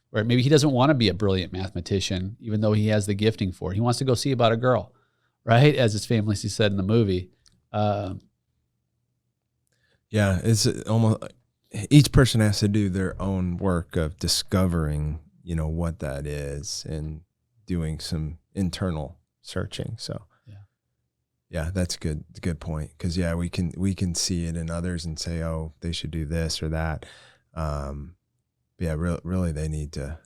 Where maybe he doesn't want to be a brilliant mathematician, even though he has the gifting for it. He wants to go see about a girl, right? As it's famously said in the movie. Yeah, it's almost each person has to do their own work of discovering, what that is and doing some internal searching. So yeah, that's good. It's a good point. Cause we can see it in others and say, oh, they should do this or that. Really they need to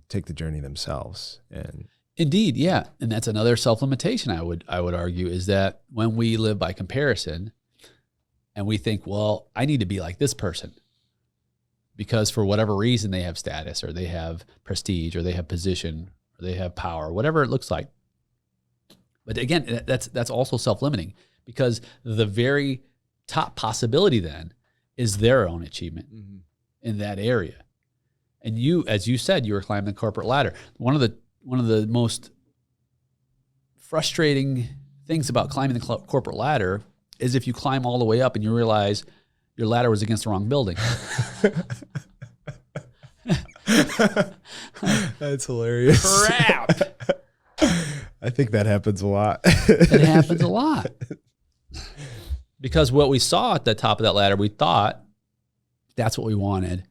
take the journey themselves. And indeed. Yeah. And that's another self-limitation. I would argue is that when we live by comparison and we think, well, I need to be like this person. because for whatever reason they have status, or they have prestige, or they have position, or they have power, whatever it looks like. But again, that's also self-limiting, because the very top possibility then is their own achievement in that area. And you, as you said, you were climbing the corporate ladder. One of the most frustrating things about climbing the corporate ladder is if you climb all the way up and you realize your ladder was against the wrong building. That's hilarious. Crap. I think that happens a lot. It happens a lot. Because what we saw at the top of that ladder, we thought that's what we wanted,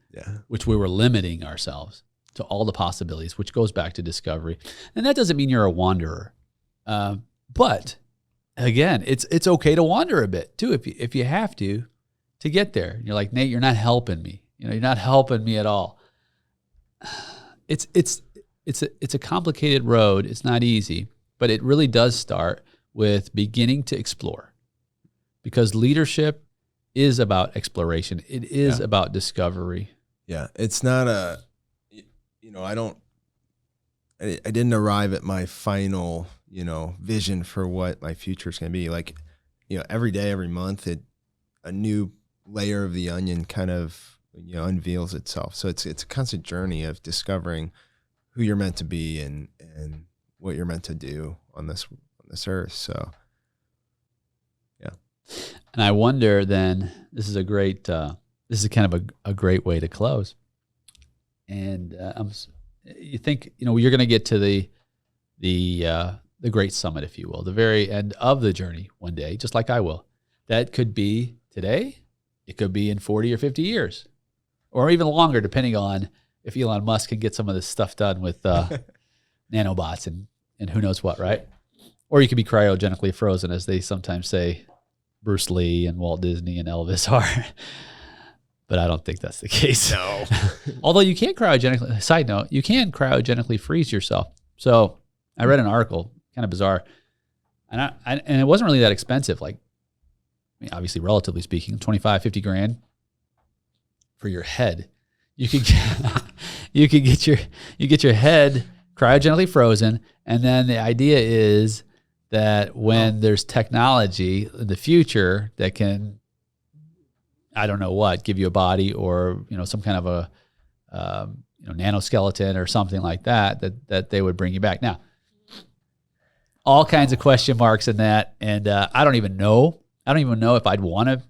which we were limiting ourselves to all the possibilities, which goes back to discovery. And that doesn't mean you're a wanderer. But again, it's okay to wander a bit too, if you have to get there. You're like, Nate, you're not helping me. You're not helping me at all. It's a complicated road. It's not easy, but it really does start with beginning to explore, because leadership is about exploration. It is about discovery. Yeah. It's not I didn't arrive at my final, vision for what my future is going to be. Like, every day, every month, a new layer of the onion kind of, unveils itself. So it's a constant journey of discovering who you're meant to be and what you're meant to do on this earth. So, yeah. And I wonder then, this is kind of a great way to close. And you think, you're going to get to the great summit, if you will, the very end of the journey one day, just like I will. That could be today. It could be in 40 or 50 years, or even longer, depending on if Elon Musk can get some of this stuff done with nanobots and who knows what, right? Or you could be cryogenically frozen, as they sometimes say Bruce Lee and Walt Disney and Elvis are. But I don't think that's the case. No. Although you can side note, you can cryogenically freeze yourself. So I read an article, kind of bizarre, and it wasn't really that expensive. Like, obviously, relatively speaking, 25, 50 grand for your head. You could get your head cryogenically frozen, and then the idea is that when there's technology in the future that can, I don't know what, give you a body, or some kind of a nanoskeleton or something like that they would bring you back. Now, all kinds of question marks in that, and I don't even know if I'd want to.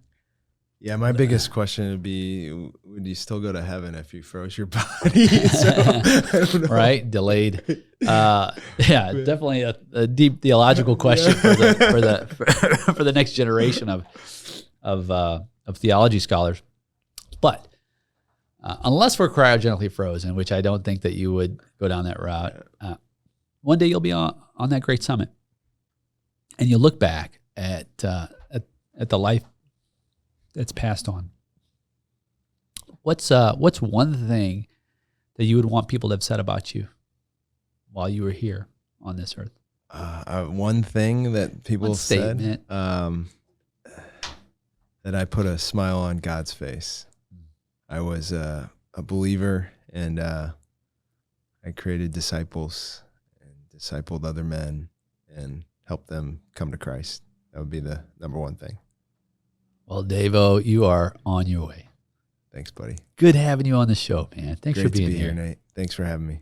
Yeah, my biggest question would be, would you still go to heaven if you froze your body? So, I don't know. Right? Delayed. Definitely a deep theological question for the next generation of theology scholars. But unless we're cryogenically frozen, which I don't think that you would go down that route, one day you'll be on that great summit, and you look back at the life that's passed on. What's one thing that you would want people to have said about you while you were here on this earth? One thing that people said, that I put a smile on God's face. I was a believer, and I created disciples and discipled other men and helped them come to Christ. That would be the number one thing. Well, Dave-O, you are on your way. Thanks, buddy. Good having you on the show, man. Thanks for being here. Great to be here, Nate. Thanks for having me.